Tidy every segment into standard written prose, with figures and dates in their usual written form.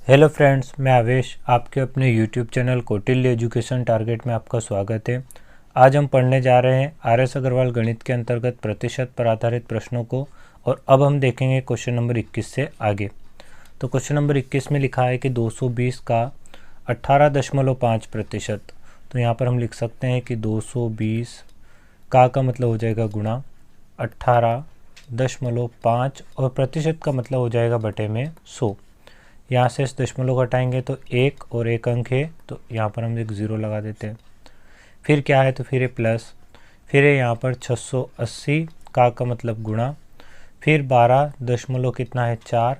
Hello friends, मैं आवेश आपके अपने YouTube channel Kautilya education target में आपका स्वागत है। आज हम पढ़ने जा रहे हैं आर.एस. अग्रवाल गणित के अंतर्गत प्रतिशत पर आधारित प्रश्नों को। और अब हम देखेंगे क्वेश्चन नंबर 21 से आगे। तो क्वेश्चन नंबर 21 में लिखा है कि 220 का 18.5%। तो यहाँ पर हम लिख सकते हैं कि 220 का मतलब हो जाएगा गुणा 18.5 और प्रतिशत का मतलब हो जाएगा बटे में 100। यहाँ से इस दशमलव घटाएंगे तो एक और एक अंक है, तो यहाँ पर हम एक ज़ीरो लगा देते हैं। फिर क्या है, तो फिर ये प्लस, फिर है यहाँ पर 680 का मतलब गुणा, फिर 12 दशमलव कितना है 4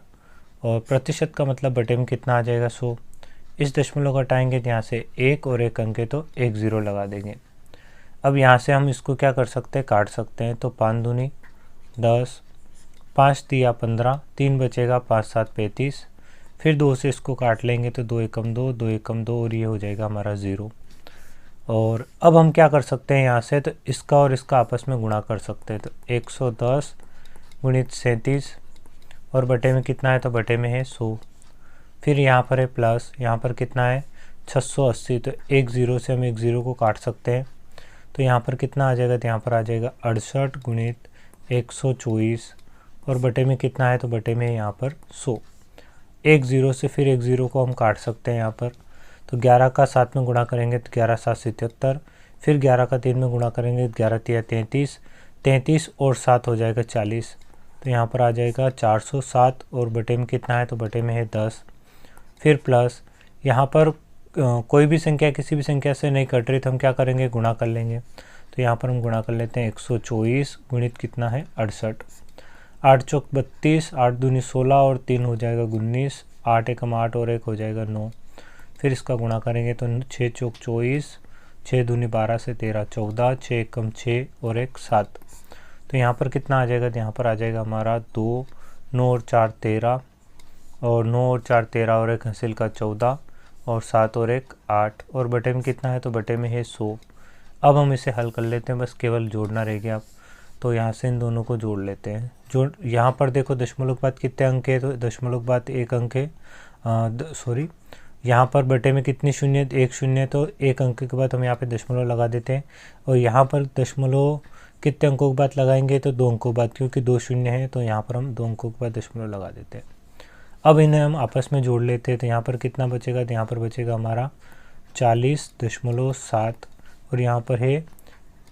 और प्रतिशत का मतलब बटे में कितना आ जाएगा 100। इस दशमलव घटाएंगे तो यहाँ से एक और एक अंक है, तो एक ज़ीरो लगा देंगे। अब यहाँ से हम इसको क्या कर सकते हैं, काट सकते हैं। तो 5 दूनी 10, 5 दिया 15, 3 बचेगा, 5 7 35। फिर 2 से इसको काट लेंगे तो 2 एकम 2, 2 एकम 2 और ये हो जाएगा हमारा 0। और अब हम क्या कर सकते हैं, यहाँ से तो इसका और इसका आपस में गुणा कर सकते हैं। तो 110 गुणित 37 और बटे में कितना है, तो बटे में है 100। फिर यहाँ पर है प्लस, यहाँ पर कितना है 680, तो एक ज़ीरो से हम एक ज़ीरो को काट सकते हैं। तो यहाँ पर कितना आ जाएगा, तो यहाँ पर आ जाएगा 68 गुणित 124 और बटे में कितना है, तो बटे में यहाँ पर 100। एक ज़ीरो से फिर एक ज़ीरो को हम काट सकते हैं यहाँ पर। तो 11 का 7 में गुणा करेंगे तो 11 7 77, फिर 11 का 3 में गुणा करेंगे तो 11 3 33, 33 और 7 हो जाएगा 40। तो यहाँ पर आ जाएगा 407 और बटे में कितना है, तो बटे में है 10। फिर प्लस, यहाँ पर कोई भी संख्या किसी भी संख्या से नहीं कट रही तो हम क्या करेंगे, गुणा कर लेंगे। तो यहाँ पर हम गुणा कर लेते हैं 124 गुणित कितना है 68, 8 चौक 32, 8 दूनी 16 और 3 हो जाएगा 19, 8 एकम 8 और 1 हो जाएगा 9। फिर इसका गुणा करेंगे तो 6 चौक 24, 6 दूनी 12 से 13 14, 6 एकम 6 और 1 7। तो यहाँ पर कितना आ जाएगा, तो यहाँ पर आ जाएगा हमारा 2, 9 और 4 13 और 9 और 4 13 और 1 हासिल का 14 और 7 और 1 8 और बटे में कितना है, तो बटे में है 100। अब हम इसे हल कर लेते हैं, बस केवल जोड़ना रह गया। तो यहाँ से इन दोनों को जोड़ लेते हैं। जो यहाँ पर देखो दशमलव के बाद कितने अंक है, तो दशमलव के बाद एक अंक है, यहाँ पर बटे में कितनी शून्य, एक शून्य, तो एक अंक के बाद हम यहाँ पे दशमलव लगा देते हैं। और यहाँ पर दशमलव कितने अंकों के बाद लगाएंगे, तो 2 अंकों के बाद, क्योंकि 2 शून्य है तो यहाँ पर हम 2 अंकों के बाद दशमलव लगा देते हैं। अब इन्हें हम आपस में जोड़ लेते हैं। तो यहाँ पर कितना बचेगा, तो यहाँ पर बचेगा हमारा 40.7 और यहाँ पर है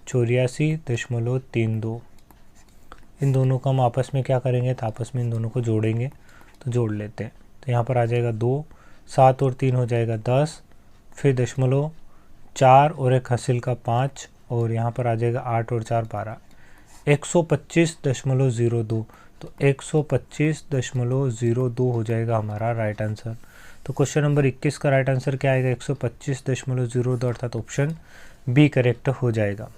84.32। इन दोनों को हम आपस में क्या करेंगे, तो आपस में इन दोनों को जोड़ेंगे। तो जोड़ लेते हैं। तो यहाँ पर आ जाएगा 2, 7 और 3 हो जाएगा 10, फिर दशमलव 4 और 1 हासिल का 5 और यहाँ पर आ जाएगा 8 और 4 12, 125.02। तो 125.02 हो जाएगा हमारा राइट आंसर। तो क्वेश्चन नंबर 21 का राइट आंसर क्या आएगा, 125.02 अर्थात ऑप्शन बी करेक्ट हो जाएगा।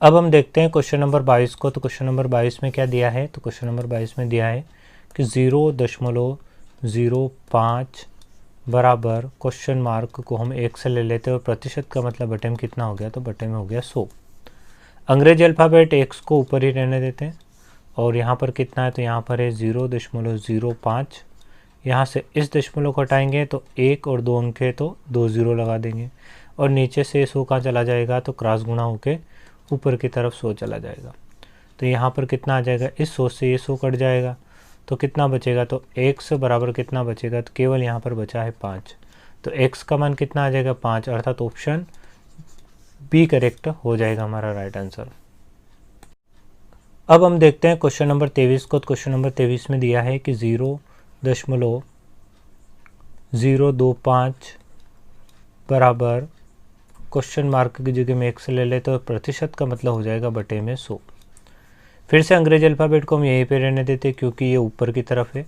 अब हम देखते हैं क्वेश्चन नंबर 22 को। तो क्वेश्चन नंबर 22 में क्या दिया है, तो क्वेश्चन नंबर 22 में दिया है कि 0.05 बराबर क्वेश्चन मार्क को हम 1 से ले लेते हैं और प्रतिशत का मतलब बटे में कितना हो गया, तो बटे में हो गया 100। अंग्रेजी अल्फ़ाबेट x को ऊपर ही रहने देते हैं और यहाँ पर कितना है, तो यहाँ पर है 0.05। यहाँ से इस दशमलव को हटाएंगे तो 1 और 2 अंक है तो 2 ज़ीरो लगा देंगे और नीचे से 100 कहाँ चला जाएगा, तो क्रॉस गुणा होके ऊपर की तरफ 100 चला जाएगा। तो यहाँ पर कितना आ जाएगा, इस 100 से ये 100 कट जाएगा तो कितना बचेगा, तो x बराबर कितना बचेगा, तो केवल यहाँ पर बचा है 5। तो x का मान कितना आ जाएगा 5 अर्थात ऑप्शन बी करेक्ट हो जाएगा हमारा राइट आंसर। अब हम देखते हैं क्वेश्चन नंबर 23 को। तो क्वेश्चन नंबर 23 में दिया है कि 0.025 बराबर क्वेश्चन मार्क की जगह में 1 से ले ले तो प्रतिशत का मतलब हो जाएगा बटे में 100। फिर से अंग्रेजी अल्फ़ाबेट को हम यहीं पे रहने देते हैं क्योंकि ये ऊपर की तरफ है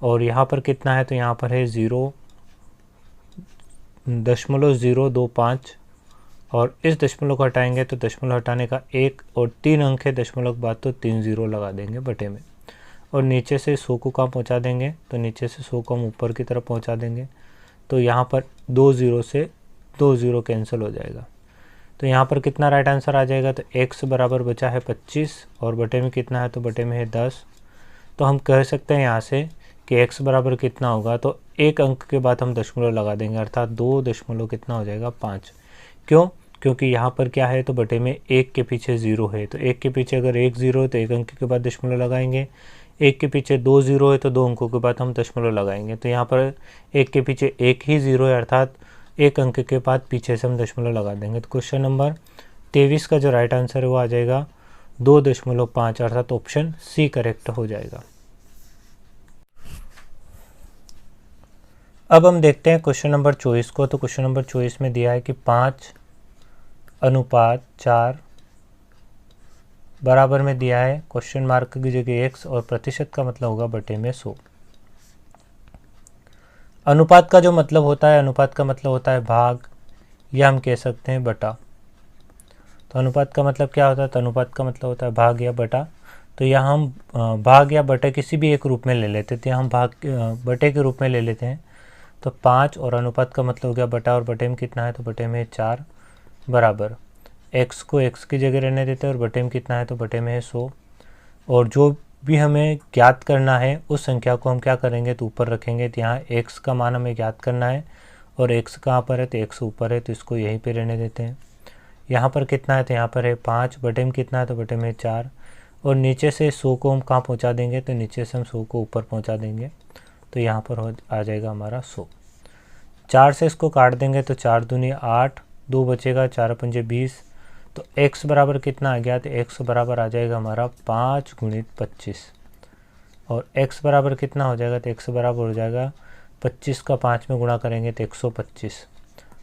और यहाँ पर कितना है, तो यहाँ पर है 0.025 और इस दशमलव को हटाएंगे तो दशमलव हटाने का 1 और 3 अंक है दशमलव के बाद, तो 3 ज़ीरो लगा देंगे बटे में और नीचे से 100 को कहाँ पहुँचा देंगे, तो नीचे से 100 को हम ऊपर की तरफ पहुँचा देंगे। तो यहाँ पर 2 ज़ीरो से 2 ज़ीरो कैंसिल हो जाएगा। तो यहाँ पर कितना राइट आंसर आ जाएगा, तो x बराबर बचा है 25 और बटे में कितना है, तो बटे में है 10। तो हम कह सकते हैं यहाँ से कि x बराबर कितना होगा, तो एक अंक के बाद हम दशमलव लगा देंगे, अर्थात 2 दशमलव कितना हो जाएगा 5। क्यों? क्योंकि यहाँ पर क्या है, तो बटे में 1 के पीछे 0 है, तो 1 के पीछे अगर 1 0 है तो एक अंक के बाद दशमलव लगाएंगे, 1 के पीछे 2 0 है तो 2 अंकों के बाद हम दशमलव लगाएंगे। तो यहाँ पर 1 के पीछे 1 ही 0 है, अर्थात एक अंक के बाद पीछे से हम दशमलव लगा देंगे। तो क्वेश्चन नंबर 23 का जो राइट आंसर है वो आ जाएगा 2.5, अर्थात ऑप्शन सी करेक्ट हो जाएगा। अब हम देखते हैं क्वेश्चन नंबर 24 को। तो क्वेश्चन नंबर 24 में दिया है कि 5:4 बराबर में दिया है क्वेश्चन मार्क की जगह x और प्रतिशत का मतलब होगा बटे में 100। अनुपात का जो मतलब होता है, अनुपात का मतलब होता है भाग, या हम कह सकते हैं बटा। तो अनुपात का मतलब क्या होता है, तो अनुपात का मतलब होता है भाग या बटा। तो यहाँ हम भाग या बटे किसी भी एक रूप में ले लेते थे, हम भाग बटे के रूप में ले लेते हैं। तो 5 और अनुपात का मतलब हो गया बटा, और बटे में कितना है, तो बटे में 4 बराबर x को x की जगह रहने देते हैं, और बटे में कितना है, तो बटे में है 100। और जो भी हमें ज्ञात करना है उस संख्या को हम क्या करेंगे, तो ऊपर रखेंगे। तो यहाँ x का मान हमें ज्ञात करना है, और x कहाँ पर है, तो x ऊपर है, तो इसको यहीं पे रहने देते हैं। यहाँ पर कितना है, तो यहाँ पर है 5, बटे में कितना है, तो बटे में 4, और नीचे से 100 को हम कहाँ पहुँचा देंगे, तो नीचे से हम 100 को ऊपर पहुँचा देंगे। तो यहाँ पर आ जाएगा हमारा 100। 4 से इसको काट देंगे तो 4 दूनी 8, 2 बचेगा, 4 पंजे 20। तो x बराबर कितना आ गया, तो x बराबर आ जाएगा हमारा 5 गुणित 25, और x बराबर कितना हो जाएगा, तो x बराबर हो जाएगा 25 का 5 में गुणा करेंगे तो 125।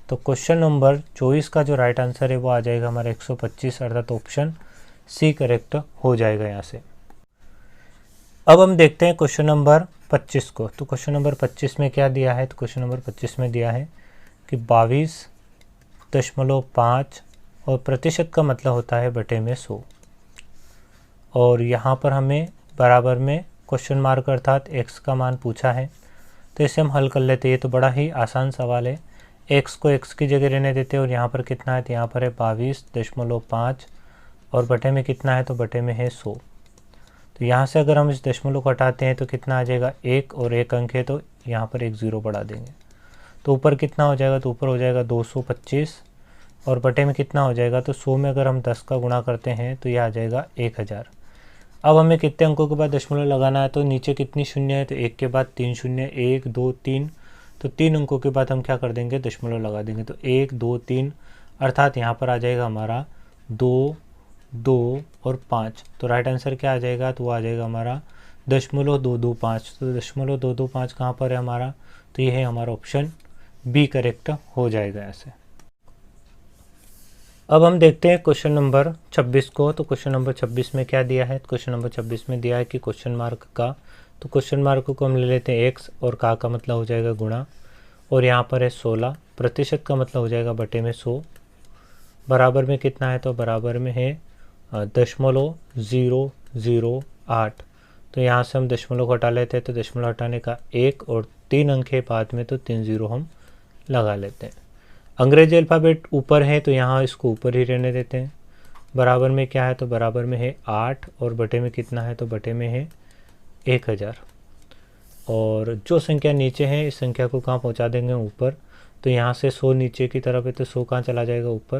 तो क्वेश्चन नंबर 24 का जो राइट आंसर है वो आ जाएगा हमारा 125, अर्थात ऑप्शन सी करेक्ट हो जाएगा यहाँ से। अब हम देखते हैं क्वेश्चन नंबर 25 को। तो क्वेश्चन नंबर 25 में क्या दिया है, तो क्वेश्चन नंबर 25 में दिया है कि 22.5 और प्रतिशत का मतलब होता है बटे में 100। और यहाँ पर हमें बराबर में क्वेश्चन मार्क अर्थात x का मान पूछा है, तो इसे हम हल कर लेते हैं। ये तो बड़ा ही आसान सवाल है। x को x की जगह रहने देते हैं, और यहाँ पर कितना है, तो यहाँ पर है 22.5, और बटे में कितना है, तो बटे में है 100। तो यहाँ से अगर हम इस दशमलव को हटाते हैं तो कितना आ जाएगा, 1 और 1 अंक है, तो यहाँ पर एक 0 बढ़ा देंगे। तो ऊपर कितना हो जाएगा, तो ऊपर हो जाएगा 225, और बटे में कितना हो जाएगा, तो 100 में अगर हम 10 का गुणा करते हैं तो यह आ जाएगा 1000। अब हमें कितने अंकों के बाद दशमलव लगाना है, तो नीचे कितनी शून्य है, तो 1 के बाद 3 शून्य, 1 2 3, तो 3 अंकों के बाद हम क्या कर देंगे, दशमलव लगा देंगे। तो 1 2 3, अर्थात यहाँ पर आ जाएगा हमारा 2 2 और 5। तो राइट आंसर क्या आ जाएगा, तो वो आ जाएगा हमारा 0.225। तो 0.225 कहाँ पर है हमारा, तो ये है हमारा ऑप्शन बी करेक्ट हो जाएगा ऐसे। अब हम देखते हैं क्वेश्चन नंबर 26 को। तो क्वेश्चन नंबर 26 में क्या दिया है, क्वेश्चन नंबर 26 में दिया है कि क्वेश्चन मार्क का, तो क्वेश्चन मार्क को हम ले लेते हैं x, और का मतलब हो जाएगा गुणा, और यहाँ पर है 16, प्रतिशत का मतलब हो जाएगा बटे में 100, बराबर में कितना है, तो बराबर में है 0.008। तो यहाँ से हम दशमलव को हटा लेते हैं, तो दशमलव हटाने का 1 और 3 अंक है बाद में, तो 3 0 हम लगा लेते हैं। अंग्रेजी अल्फ़ाबेट ऊपर है तो यहाँ इसको ऊपर ही रहने देते हैं। बराबर में क्या है, तो बराबर में है 8, और बटे में कितना है, तो बटे में है 1000। और जो संख्या नीचे है इस संख्या को कहाँ पहुँचा देंगे, ऊपर। तो यहाँ से 100 नीचे की तरफ है, तो 100 कहाँ चला जाएगा, ऊपर।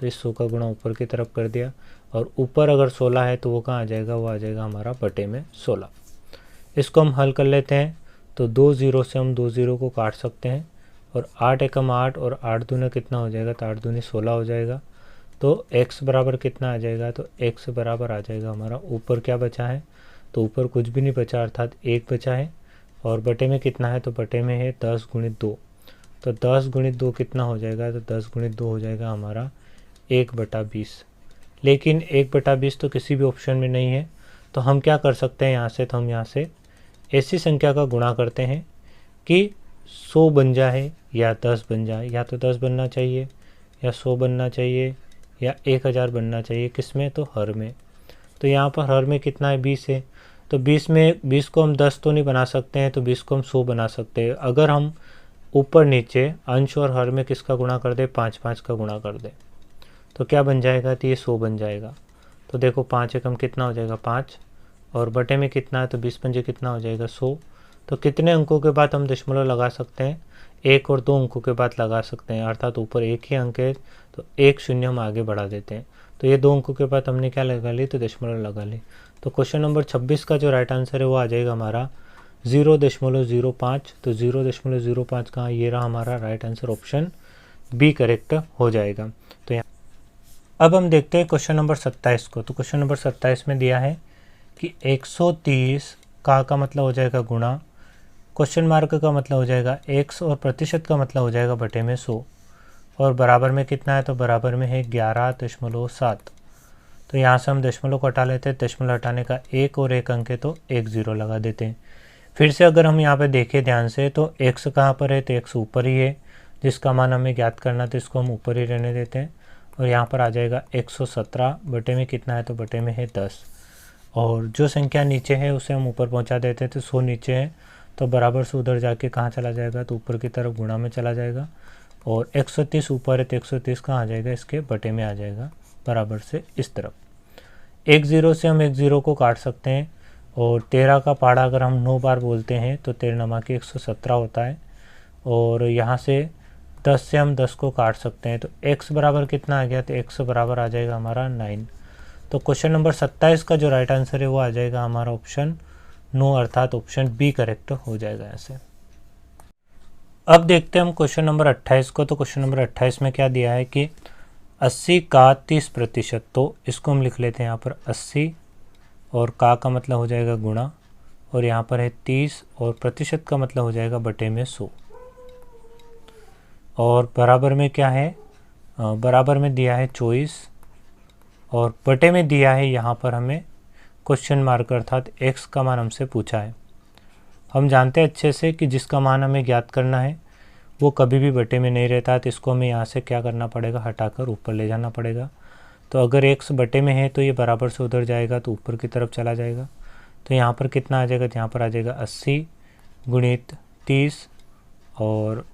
तो इस 100 का गुणा ऊपर की तरफ कर दिया, और ऊपर अगर 16 है तो वो कहाँ आ जाएगा, वो आ जाएगा हमारा बटे में 16। इसको हम हल कर लेते हैं। तो 2 0 से हम 2 0 को काट सकते हैं, और 8 एकम 8, और 8 दूना कितना हो जाएगा, तो 8 दूनी 16 हो जाएगा। तो x बराबर कितना आ जाएगा, तो x बराबर आ जाएगा हमारा, ऊपर क्या बचा है, तो ऊपर कुछ भी नहीं बचा, अर्थात 1 बचा है। और बटे में कितना है, तो बटे में है 10 गुणित 2। तो 10 गुणित 2 कितना हो जाएगा, तो 10 गुणित 2 हो जाएगा हमारा 1/20। लेकिन 1/20 तो किसी भी ऑप्शन में नहीं है, तो हम क्या कर सकते हैं यहाँ से, तो हम यहाँ से ऐसी संख्या का गुणा करते हैं कि 100 बन जाए या 10 बन जाए। या तो 10 बनना चाहिए, या 100 बनना चाहिए, या 1000 बनना चाहिए। किस में, तो हर में। तो यहाँ पर हर में कितना है, 20 है। तो 20 को हम 10 तो नहीं बना सकते हैं, तो 20 को हम 100 बना सकते हैं। अगर हम ऊपर नीचे अंश और हर में किसका गुणा कर दे, 5 का गुणा कर दे, तो क्या बन जाएगा, तो ये 100 बन जाएगा। तो देखो 5 एकम कितना हो जाएगा, 5, और बटे में कितना है, तो 20 पंजे कितना हो जाएगा, 100। तो कितने अंकों के बाद हम दशमलव लगा सकते हैं? 1 और 2 अंकों के बाद लगा सकते हैं, अर्थात ऊपर एक ही अंक है तो 1 शून्य हम आगे बढ़ा देते हैं। तो ये 2 अंकों के बाद हमने क्या लगा ली? तो दशमलव लगा ली। तो क्वेश्चन नंबर 26 का जो राइट आंसर है वो आ जाएगा हमारा 0.05। तो 0.05 कहाँ? ये रहा हमारा right answer, option b correct हो जाएगा। तो यहाँ अब हम देखते हैं क्वेश्चन नंबर 27 को। तो क्वेश्चन नंबर 27 में दिया है कि 130 का मतलब हो जाएगा गुणा, क्वेश्चन मार्क का मतलब हो जाएगा x और प्रतिशत का मतलब हो जाएगा बटे में 100, और बराबर में कितना है? तो बराबर में है 11.7। तो यहाँ से हम दशमलव को हटा लेते हैं, दशमलव हटाने का एक और एक अंक है तो 1 0 लगा देते हैं। फिर से अगर हम यहाँ पे देखें ध्यान से तो x कहाँ पर है? तो x ऊपर ही है, जिसका मान हमें ज्ञात करना तो इसको हम ऊपर ही रहने देते हैं, और यहाँ पर आ जाएगा 117 बटे में कितना है? तो बटे में है 10, और जो संख्या नीचे है उसे हम ऊपर पहुँचा देते हैं। तो 100 नीचे है तो बराबर से उधर जाके कहाँ चला जाएगा? तो ऊपर की तरफ गुणा में चला जाएगा, और 130 ऊपर है तो 130 कहाँ आ जाएगा? इसके बटे में आ जाएगा, बराबर से इस तरफ। 1 0 से हम 1 0 को काट सकते हैं, और 13 का पहाड़ा अगर हम 9 बार बोलते हैं तो 13 नमा के 117 होता है, और यहाँ से 10 से हम 10 को काट सकते हैं। तो x बराबर कितना आ गया? तो x बराबर आ जाएगा हमारा 9। तो क्वेश्चन नंबर 27 का जो राइट आंसर है वो आ जाएगा हमारा ऑप्शन 9, अर्थात ऑप्शन बी करेक्ट हो जाएगा ऐसे। अब देखते हैं हम क्वेश्चन नंबर 28 को। तो क्वेश्चन नंबर 28 में क्या दिया है कि 80 का 30%। तो इसको हम लिख लेते हैं यहाँ पर 80, और का मतलब हो जाएगा गुणा, और यहाँ पर है 30, और प्रतिशत का मतलब हो जाएगा बटे में 100, और बराबर में क्या है? बराबर में दिया है 24, और बटे में दिया है यहाँ पर हमें क्वेश्चन मार्क, अर्थात x का मान हमसे पूछा है। हम जानते हैं अच्छे से कि जिसका मान हमें ज्ञात करना है वो कभी भी बटे में नहीं रहता, तो इसको हमें यहाँ से क्या करना पड़ेगा? हटाकर ऊपर ले जाना पड़ेगा। तो अगर x बटे में है तो ये बराबर से उधर जाएगा तो ऊपर की तरफ चला जाएगा। तो यहाँ पर कितना आ जाएगा? तो यहाँ पर आ जाएगा 80 गुणित 30, और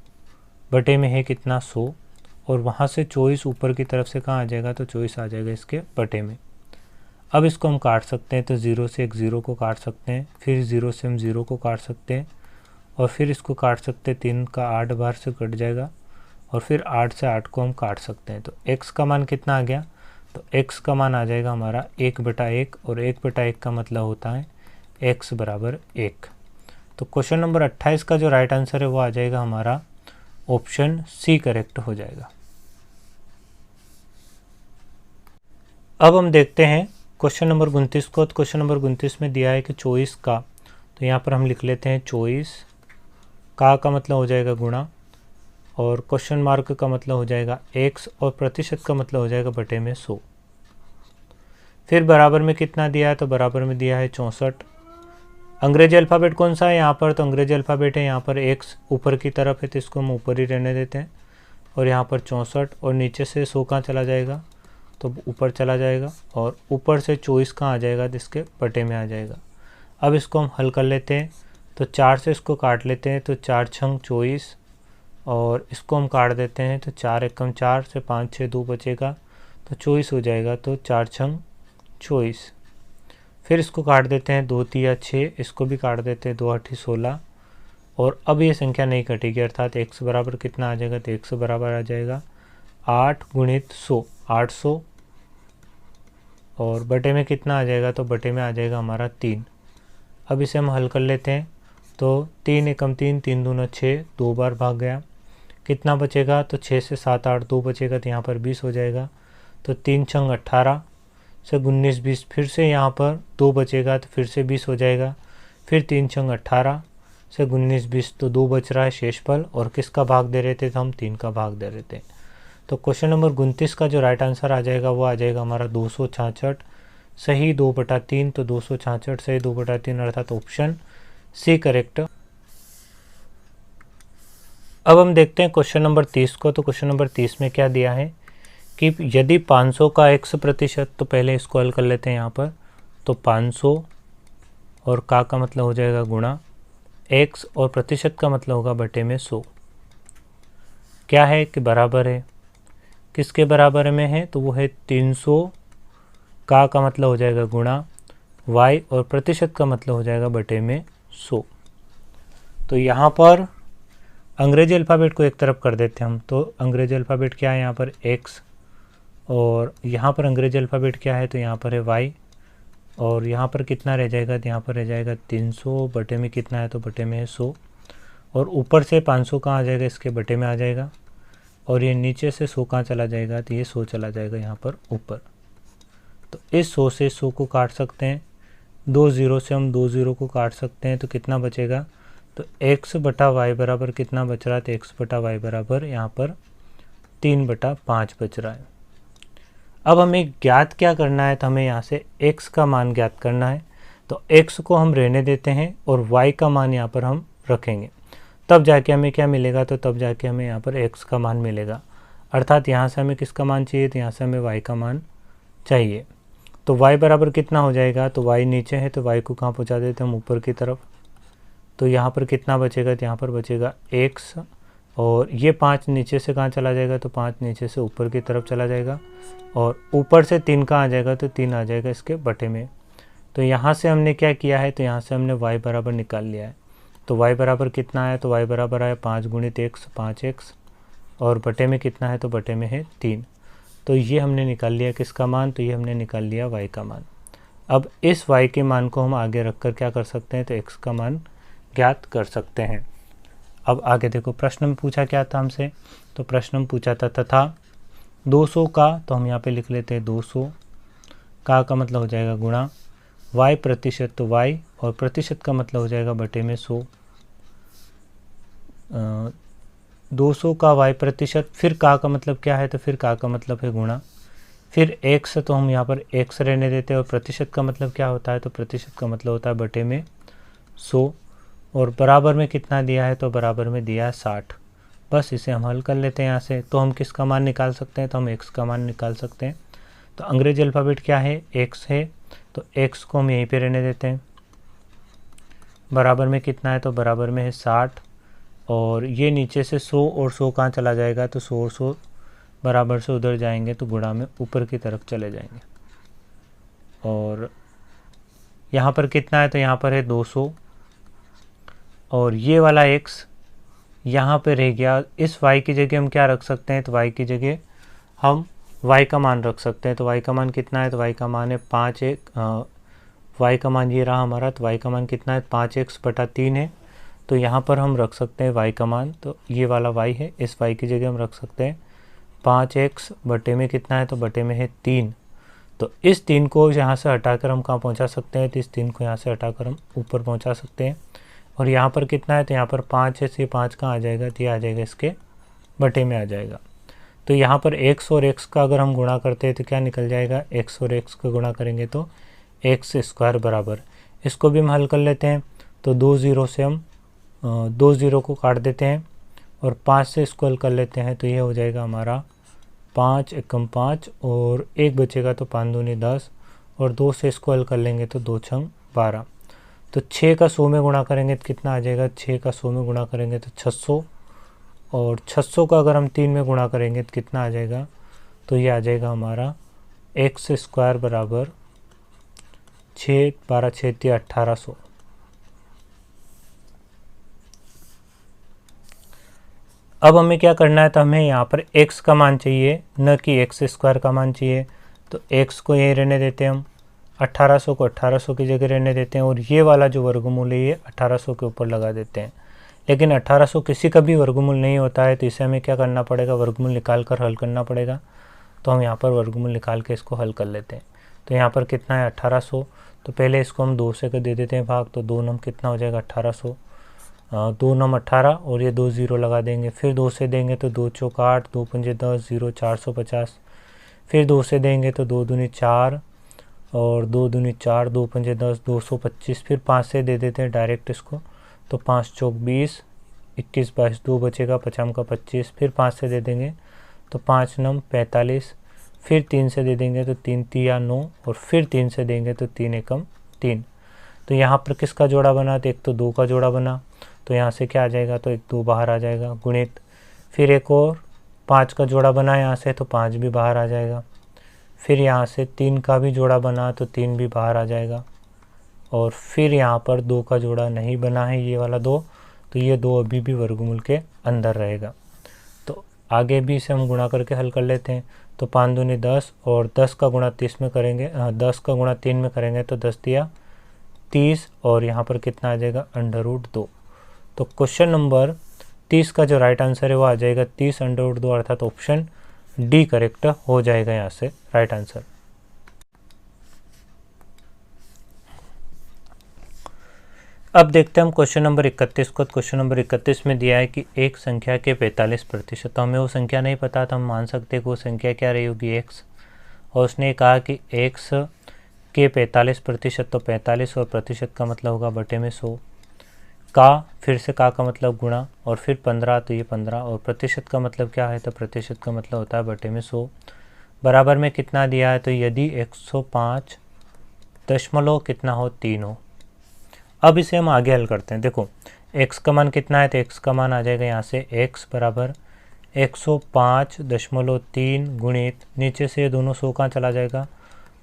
बटे में है कितना? 100, और वहाँ से 24 ऊपर की तरफ से कहाँ आ जाएगा? तो 24 आ जाएगा इसके बटे में। अब इसको हम काट सकते हैं, तो 0 से एक 0 को काट सकते हैं, फिर 0 से हम 0 को काट सकते हैं, और फिर इसको काट सकते हैं, 3 का 8 बार से कट जाएगा, और फिर 8 से 8 को हम काट सकते हैं। तो x का मान कितना आ गया? तो x का मान आ जाएगा हमारा 1/1, और 1/1 का मतलब होता है x बराबर 1। तो क्वेश्चन नंबर 28 का जो राइट आंसर है वो आ जाएगा हमारा ऑप्शन सी करेक्ट हो जाएगा। अब हम देखते हैं क्वेश्चन नंबर 29 को। तो क्वेश्चन नंबर 29 में दिया है कि 24 का, तो यहाँ पर हम लिख लेते हैं 24, का मतलब हो जाएगा गुणा, और क्वेश्चन मार्क का मतलब हो जाएगा x, और प्रतिशत का मतलब हो जाएगा बटे में 100। फिर बराबर में कितना दिया है? तो बराबर में दिया है 64। अंग्रेजी अल्फ़ाबेट कौन सा है यहाँ पर? तो अंग्रेजी अल्फ़ाबेट है यहाँ पर x ऊपर की तरफ है तो इसको हम ऊपर ही रहने देते हैं, और यहाँ पर 64, और नीचे से 100 कहाँ चला जाएगा? तो ऊपर चला जाएगा, और ऊपर से 24 कहाँ आ जाएगा? तो इसके बटे में आ जाएगा। अब इसको हम हल कर लेते हैं, तो 4 से इसको काट लेते हैं, तो 4 छंग 24, और इसको हम काट देते हैं, तो 4 एकम 4 से 5 6 2 बचेगा, तो 24 हो जाएगा। तो 4 छंग 24, फिर इसको काट देते हैं, 2 3 6, इसको भी काट देते हैं, 2 8 16, और अब ये संख्या नहीं कटेगी, अर्थात x बराबर कितना आ जाएगा? तो x बराबर आ जाएगा 8 गुणित 100, 800, और बटे में कितना आ जाएगा? तो बटे में आ जाएगा हमारा 3। अब इसे हम हल कर लेते हैं, तो 3 एकम 3, 3 दूना 6, 2 बार भाग गया, कितना बचेगा? तो 6 से 7 8 2 बचेगा, तो यहाँ पर 20 हो जाएगा। तो 3 छंग 18 से 19 20, फिर से यहाँ पर 2 बचेगा तो फिर से 20 हो जाएगा, फिर 3 छंग 18 से 19 20, तो 2 बच रहा है शेषफल, और किसका भाग दे रहे थे? तो हम 3 का भाग दे रहे थे। तो क्वेश्चन नंबर 29 का जो राइट आंसर आ जाएगा वो आ जाएगा हमारा 266, सही 2/3। तो 266 सही 2/3, अर्थात ऑप्शन सी करेक्ट। अब हम देखते हैं क्वेश्चन नंबर 30 को। तो क्वेश्चन नंबर 30 में क्या दिया है कि यदि 500 का x%, तो पहले इसको हल कर लेते हैं यहाँ पर। तो 500 और का मतलब हो जाएगा गुणा, x और प्रतिशत का मतलब होगा बटे में 100। क्या है कि बराबर है, किसके बराबर में है? तो वो है 300, का मतलब हो जाएगा गुणा y, और प्रतिशत का मतलब हो जाएगा बटे में 100। तो यहाँ पर अंग्रेजी अल्फ़ाबेट को एक तरफ कर देते हैं हम। तो अंग्रेजी अल्फ़ाबेट क्या है यहाँ पर x, और यहाँ पर अंग्रेजी अल्फ़ाबेट क्या है तो यहाँ पर है y, और यहाँ पर कितना रह जाएगा तो यहाँ पर रह जाएगा 300 बटे में कितना है तो बटे में है 100, और ऊपर से 500 कहाँ आ जाएगा, इसके बटे में आ जाएगा, और ये नीचे से 100 कहाँ चला जाएगा तो ये 100 चला जाएगा यहाँ पर ऊपर। तो इस 100 से 100 को काट सकते हैं, 2 ज़ीरो से हम 2 ज़ीरो को काट सकते हैं, तो कितना बचेगा तो x बटा वाई बराबर कितना बच रहा है तो x बटा वाई बराबर यहाँ पर 3/5 बच रहा है। अब हमें ज्ञात क्या करना है तो हमें यहाँ से x का मान ज्ञात करना है। तो x को हम रहने देते हैं और y का मान यहाँ पर हम रखेंगे, तब जाके हमें क्या मिलेगा तो तब जाके हमें यहाँ पर x का मान मिलेगा। अर्थात यहाँ से हमें किसका मान चाहिए तो यहाँ से हमें y का मान चाहिए। तो y बराबर कितना हो जाएगा तो y नीचे है तो y को कहाँ पहुँचा देते हैं हम ऊपर की तरफ। तो यहाँ पर कितना बचेगा तो यहाँ पर बचेगा x, और ये 5 नीचे से कहाँ चला जाएगा तो 5 नीचे से ऊपर की तरफ चला जाएगा, और ऊपर से 3 कहाँ आ जाएगा तो 3 आ जाएगा इसके बटे में। तो यहाँ से हमने क्या किया है तो यहाँ से हमने y बराबर निकाल लिया है। तो y बराबर कितना है तो y बराबर आया 5 गुणित x 5x, और बटे में कितना है तो बटे में है 3। तो ये हमने निकाल लिया किसका मान तो ये हमने निकाल लिया y का मान। अब इस y के मान को हम आगे रख कर क्या कर सकते हैं तो x का मान ज्ञात कर सकते हैं। अब आगे देखो प्रश्न में पूछा क्या था हमसे, तो प्रश्न में पूछा था तथा 200 का, तो हम यहाँ पे लिख लेते हैं 200 का मतलब हो जाएगा गुणा y प्रतिशत, तो y और प्रतिशत का मतलब हो जाएगा बटे में 100। 200 का y प्रतिशत, फिर का मतलब क्या है तो फिर का मतलब है गुणा, फिर x, तो हम यहाँ पर x रहने देते हैं, और प्रतिशत का मतलब क्या होता है तो प्रतिशत का मतलब होता है बटे में 100, और बराबर में कितना दिया है तो बराबर में दिया है 60। बस इसे हम हल कर लेते हैं यहाँ से। तो हम किसका मान निकाल सकते हैं तो हम x का मान निकाल सकते हैं। तो अंग्रेजी अल्फ़ाबेट क्या है x है, तो x को हम यहीं पे रहने देते हैं। बराबर में कितना है तो बराबर में है 60, और ये नीचे से 100 और 100 कहाँ चला जाएगा तो 100 और 100 बराबर से उधर जाएंगे तो गुणा में ऊपर की तरफ चले जाएंगे, और यहाँ पर कितना है तो यहाँ पर है 200, और ये वाला x यहाँ पे रह गया। इस y की जगह हम क्या रख सकते हैं तो y की जगह हम y का मान रख सकते हैं। तो y का मान कितना है तो y का मान है 5 y का मान ये रहा हमारा, तो y का मान कितना है 5x बटा 3 है। तो यहाँ पर हम रख सकते हैं y का मान, तो ये वाला y है, इस y की जगह हम रख सकते हैं 5x बटे में कितना है तो बटे में है 3। तो इस 3 को यहाँ से हटाकर हम कहाँ पहुँचा सकते हैं तो इस 3 को यहाँ से हटाकर हम ऊपर पहुँचा सकते हैं। और यहाँ पर कितना है तो यहाँ पर 5 है, से 5 कहाँ आ जाएगा तो ये आ जाएगा इसके बटे में आ जाएगा। तो यहाँ पर x और x का अगर हम गुणा करते हैं तो क्या निकल जाएगा, x और x का गुणा करेंगे तो x स्क्वायर बराबर, इसको भी हम हल कर लेते हैं। तो 2 ज़ीरो से हम 2 ज़ीरो को काट देते हैं और 5 से इसको हल कर लेते हैं, तो ये हो जाएगा हमारा 5 एकम 5, और 1 बचेगा तो 5 दूनी 10, और 2 से इसको हल कर लेंगे तो 2 छंग 12। तो 6 का 100 में गुणा करेंगे तो कितना आ जाएगा, 6 का 100 में गुणा करेंगे तो 600, और 600 का अगर हम 3 में गुणा करेंगे तो कितना आ जाएगा, तो ये आ जाएगा हमारा x स्क्वायर बराबर 6 12 6 1800। अब हमें क्या करना है, तो हमें यहाँ पर x का मान चाहिए, न कि x स्क्वायर का मान चाहिए। तो x को यहीं रहने देते हैं हम, 1800 को 1800 की जगह रहने देते हैं, और ये वाला जो वर्गमूल है ये 1800 के ऊपर लगा देते हैं। लेकिन 1800 किसी का भी वर्गमूल नहीं होता है, तो इसे हमें क्या करना पड़ेगा, वर्गमूल निकाल कर हल करना पड़ेगा। तो हम यहाँ पर वर्गमूल निकाल के इसको हल कर लेते हैं। तो यहाँ पर कितना है 1800, तो पहले इसको हम 2 से कर दे देते हैं भाग, तो 2 नम कितना हो जाएगा 1800, 2 नम 18, और ये 2 ज़ीरो लगा देंगे, फिर 2 से देंगे तो 2 चौक 8, 2 पंजे 10, 0 450, फिर 2 से देंगे तो 2 दूनी 4, और 2 दूनी 4, 2 पंजे 10, 225, फिर 5 से दे देते हैं डायरेक्ट इसको, तो 5 चौक 20, 21 22, 2 बचेगा 5 का 25, फिर 5 से दे देंगे तो 5 नम 45, फिर 3 से दे देंगे तो 3 तिया 9, और फिर 3 से देंगे तो 3 एकम 3। तो यहाँ पर किसका जोड़ा बना, तो एक तो 2 का जोड़ा बना, तो यहाँ से क्या आ जाएगा, तो एक 2 बाहर आ जाएगा गुणित, फिर एक और 5 का जोड़ा बना यहाँ से, तो 5 भी बाहर आ जाएगा, फिर यहाँ से 3 का भी जोड़ा बना तो 3 भी बाहर आ जाएगा, और फिर यहाँ पर 2 का जोड़ा नहीं बना है ये वाला 2, तो तो ये 2 अभी भी वर्गमूल के अंदर रहेगा। तो आगे भी इसे हम गुणा करके हल कर लेते हैं। तो 5 दूनी 10 और 10 का गुणा 30 में करेंगे, 10 का गुणा 3 में करेंगे तो 10 दिया 30 और यहाँ पर कितना आ जाएगा √2। तो क्वेश्चन नंबर 30 का जो राइट आंसर है वो आ जाएगा 30 √2, अर्थात ऑप्शन डी करेक्ट हो जाएगा यहाँ से राइट आंसर। अब देखते हैं हम क्वेश्चन नंबर 31 को। क्वेश्चन नंबर 31 में दिया है कि एक संख्या के 45%, तो हमें वो संख्या नहीं पता तो हम मान सकते हैं कि वो संख्या क्या रही होगी x, और उसने कहा कि x के 45%, तो 45 और प्रतिशत का मतलब होगा बटे में 100, का फिर से का मतलब गुणा और फिर 15, तो ये 15, और प्रतिशत का मतलब क्या है, तो प्रतिशत का मतलब होता है बटे में 100, बराबर में कितना दिया है, तो यदि 105 दशमलव कितना हो 3 हो। अब इसे हम आगे हल करते हैं। देखो x का मान कितना है, तो x का मान आ जाएगा यहाँ से x बराबर 105.3 गुणित, नीचे से ये दोनों 100 कहाँ चला जाएगा,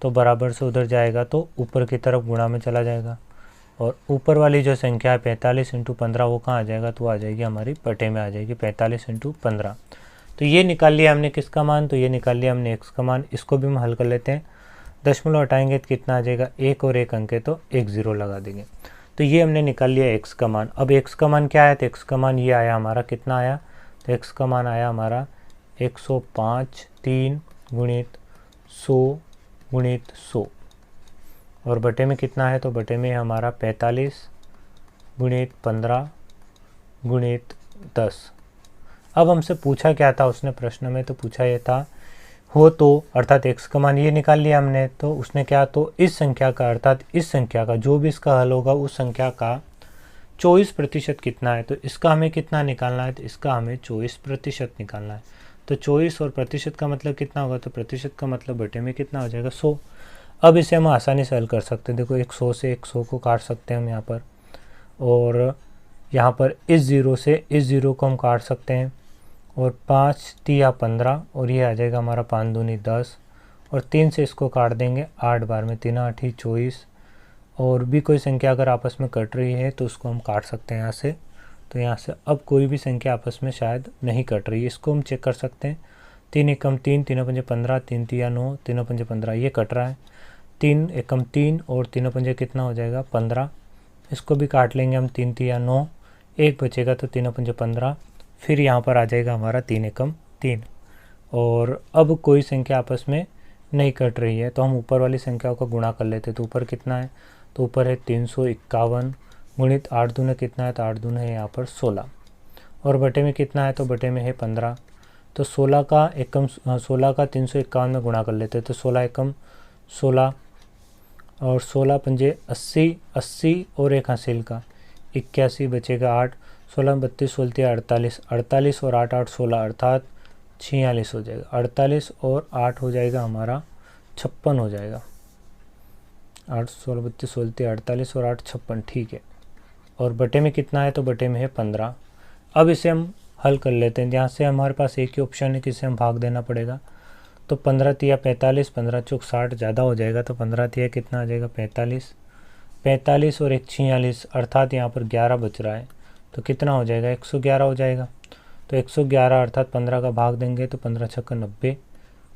तो बराबर से उधर जाएगा तो ऊपर की तरफ गुणा में चला जाएगा, और ऊपर वाली जो संख्या है 45 × 15 वो कहाँ आ जाएगा, तो आ जाएगी हमारी बटे में आ जाएगी 45 × 15। तो ये निकाल लिया हमने किसका मान, तो ये निकाल लिया हमने x का मान। इसको भी हम हल कर लेते हैं। दशमलव हटाएंगे तो कितना आ जाएगा, 1 और 1 अंक है तो 1 0 लगा देंगे। तो ये हमने निकाल लिया x का मान। अब x का मान क्या है, तो x का मान ये आया हमारा, कितना आया, तो x का मान आया हमारा 105.3 गुणित 100 गुणित 100, और बटे में कितना है, तो बटे में हमारा 45 गुणित 15 गुणित 10। अब हमसे पूछा क्या था उसने प्रश्न में, तो पूछा ये था हो तो, अर्थात x का मान ये निकाल लिया हमने, तो उसने क्या, तो इस संख्या का, अर्थात इस संख्या का जो भी इसका हल होगा उस संख्या का 24% कितना है, तो इसका हमें कितना निकालना है, तो इसका हमें 24% निकालना है। तो 24 और प्रतिशत का मतलब कितना होगा, तो प्रतिशत का मतलब बटे में कितना हो जाएगा 100। अब इसे हम आसानी से हल कर सकते हैं। देखो 100 से 100 को काट सकते हैं हम यहाँ पर, और यहाँ पर इस 0 से इस 0 को हम काट सकते हैं, और 5 तिया 15, और ये आ जाएगा हमारा 5 दूनी 10, और 3 से इसको काट देंगे 8 बार में, 3 8 24, और भी कोई संख्या अगर आपस में कट रही है तो उसको हम काट सकते हैं यहाँ से। तो यहाँ से अब कोई भी संख्या आपस में शायद नहीं कट रही है, इसको हम चेक कर सकते हैं। 3 एकम 3, 3 पंजे 15, 3 तिया 9, 3 पंजे 15, ये कट रहा है। 3 एकम 3 और 3 पंजे कितना हो जाएगा 15, इसको भी काट लेंगे हम, 3 तिया 9, एक बचेगा तो 3 पंजे 15, फिर यहाँ पर आ जाएगा हमारा 3 एकम 3। और अब कोई संख्या आपस में नहीं कट रही है तो हम ऊपर वाली संख्याओं का गुणा कर लेते हैं। तो ऊपर कितना है, तो ऊपर है 351 गुणित 8 दूने कितना है, तो 8 दूने है यहाँ पर 16, और बटे में कितना है, तो बटे में है 15। तो 16 का 351 में गुणा कर लेते हैं। तो 16 एकम 16, और 16 पंजे 80, 80 और एक हासिल का 81, बचेगा 8, 16 32 16 48, 48 और 8 8 16, अर्थात 46 हो जाएगा। 48 और 8 हो जाएगा हमारा 56 हो जाएगा। 8 16 32 16 48 और 8 56, ठीक है। और बटे में कितना है, तो बटे में है 15। अब इसे हम हल कर लेते हैं। यहाँ से हमारे पास एक ही ऑप्शन है कि इसे हम भाग देना पड़ेगा। तो 15 तिया 45, 15 चौक 60, ज़्यादा हो जाएगा, तो 15 तिया कितना आ जाएगा 45, 45 और 1 46, अर्थात यहाँ पर 11 बच रहा है, तो कितना हो जाएगा 111 हो जाएगा। तो 111 अर्थात 15 का भाग देंगे तो 15 छक्का 90,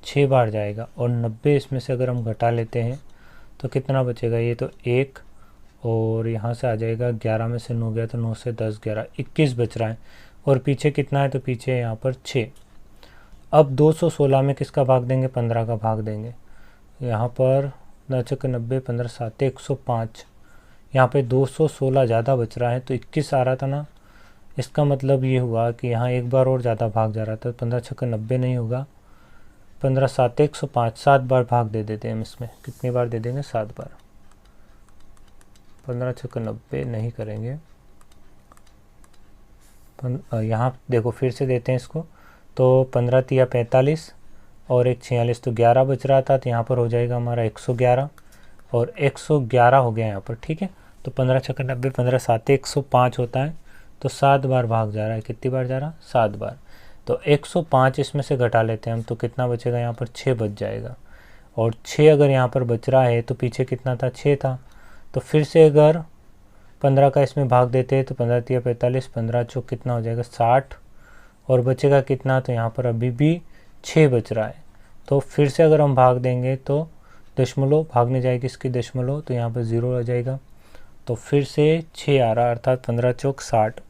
6 बार जाएगा, और 90 इसमें से अगर हम घटा लेते हैं तो कितना बचेगा, ये तो 1, और यहाँ से आ जाएगा 11 में से 9 गया तो 9 से 10 11 21 बच रहा है, और पीछे कितना है, तो पीछे यहाँ पर 6। अब 216 में किसका भाग देंगे, 15 का भाग देंगे। यहाँ पर 9 छक्का 90, 15 7 105, यहाँ पे 216 ज़्यादा बच रहा है, तो 21 आ रहा था ना, इसका मतलब ये हुआ कि यहाँ एक बार और ज़्यादा भाग जा रहा था। 15 छक्का 90 नहीं होगा, 15 7 105, 7 बार भाग दे देते हैं हम इसमें। कितनी बार दे देंगे, 7 बार। 15 छक्का 90 नहीं करेंगे, यहाँ देखो फिर से देते हैं इसको। तो 15 तिया 45 और 1 46, तो 11 बच रहा था, तो यहाँ पर हो जाएगा हमारा 111, और 111 हो गया यहाँ पर, ठीक है। तो 15 छक्का 90, 15 7 105 होता है, तो 7 बार भाग जा रहा है। कितनी बार जा रहा, 7 बार। तो 105 इसमें से घटा लेते हैं हम, तो कितना बचेगा, यहाँ पर 6 बच जाएगा, और 6 अगर यहाँ पर बच रहा है तो पीछे कितना था, 6 था। तो फिर से अगर 15 का इसमें भाग देते हैं तो 15 तिया 45, 15 चौक कितना हो जाएगा 60, और बचेगा कितना, तो यहाँ पर अभी भी 6 बच रहा है। तो फिर से अगर हम भाग देंगे तो दशमलव भागने जाएगी इसकी दशमलव, तो यहाँ पर 0 आ जाएगा। तो फिर से 6 आ रहा, अर्थात 15 चौक 60।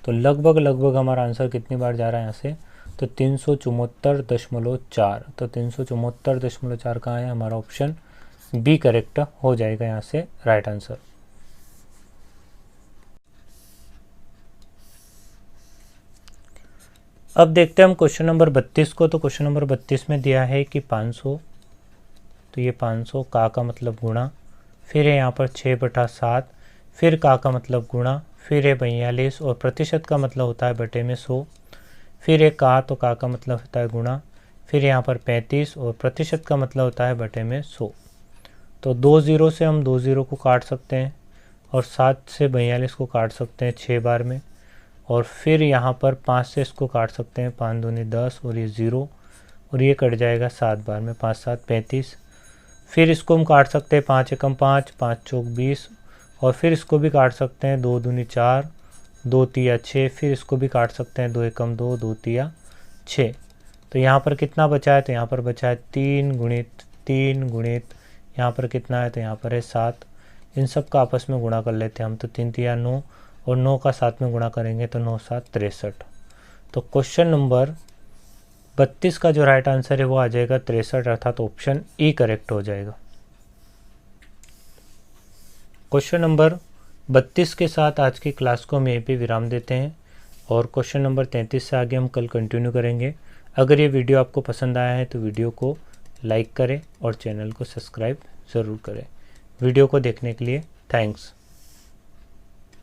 तो लगभग हमारा आंसर कितनी बार जा रहा है यहाँ से, तो 374.4। तो 374.4 कहाँ है, हमारा ऑप्शन बी करेक्ट हो जाएगा यहाँ से राइट आंसर। अब देखते हैं हम क्वेश्चन नंबर 32 को। तो क्वेश्चन नंबर 32 में दिया है कि 500, तो ये 500 का मतलब गुणा, फिर है यहाँ पर 6/7, फिर का मतलब गुणा, फिर है 42 और प्रतिशत का मतलब होता है बटे में 100, फिर है तो का मतलब होता है गुणा, फिर यहाँ पर 35 और प्रतिशत का मतलब होता है बटे में 100। तो 2 0 से हम 2 0 को काट सकते हैं और 7 से 42 को काट सकते हैं 6 बार में, और फिर यहाँ पर 5 से इसको काट सकते हैं, 5 दूनी 10 और ये 0 और ये कट जाएगा 7 बार में, 5 7 35। फिर इसको हम काट सकते हैं 5 एकम 5, 5 चौक 20 और फिर इसको भी काट सकते हैं 2 दूनी 4, 2 तिया 6, फिर इसको भी काट सकते हैं 2 एकम 2, 2 तिया 6। तो यहाँ पर कितना बचा है, तो यहाँ पर बचा है 3 गुणित 3 गुणित यहाँ पर कितना है, तो यहाँ पर है 7। इन सब का आपस में गुणा कर लेते हैं हम, तो 3 तिया 9 और 9 का 7 में गुणा करेंगे तो 9 7 63। तो क्वेश्चन नंबर 32 का जो राइट आंसर है वो आ जाएगा 63, अर्थात ऑप्शन ई करेक्ट हो जाएगा। क्वेश्चन नंबर 32 के साथ आज की क्लास को हम यहीं पे विराम देते हैं और क्वेश्चन नंबर 33 से आगे हम कल कंटिन्यू करेंगे। अगर ये वीडियो आपको पसंद आया है तो वीडियो को लाइक करें और चैनल को सब्सक्राइब ज़रूर करें। वीडियो को देखने के लिए थैंक्स।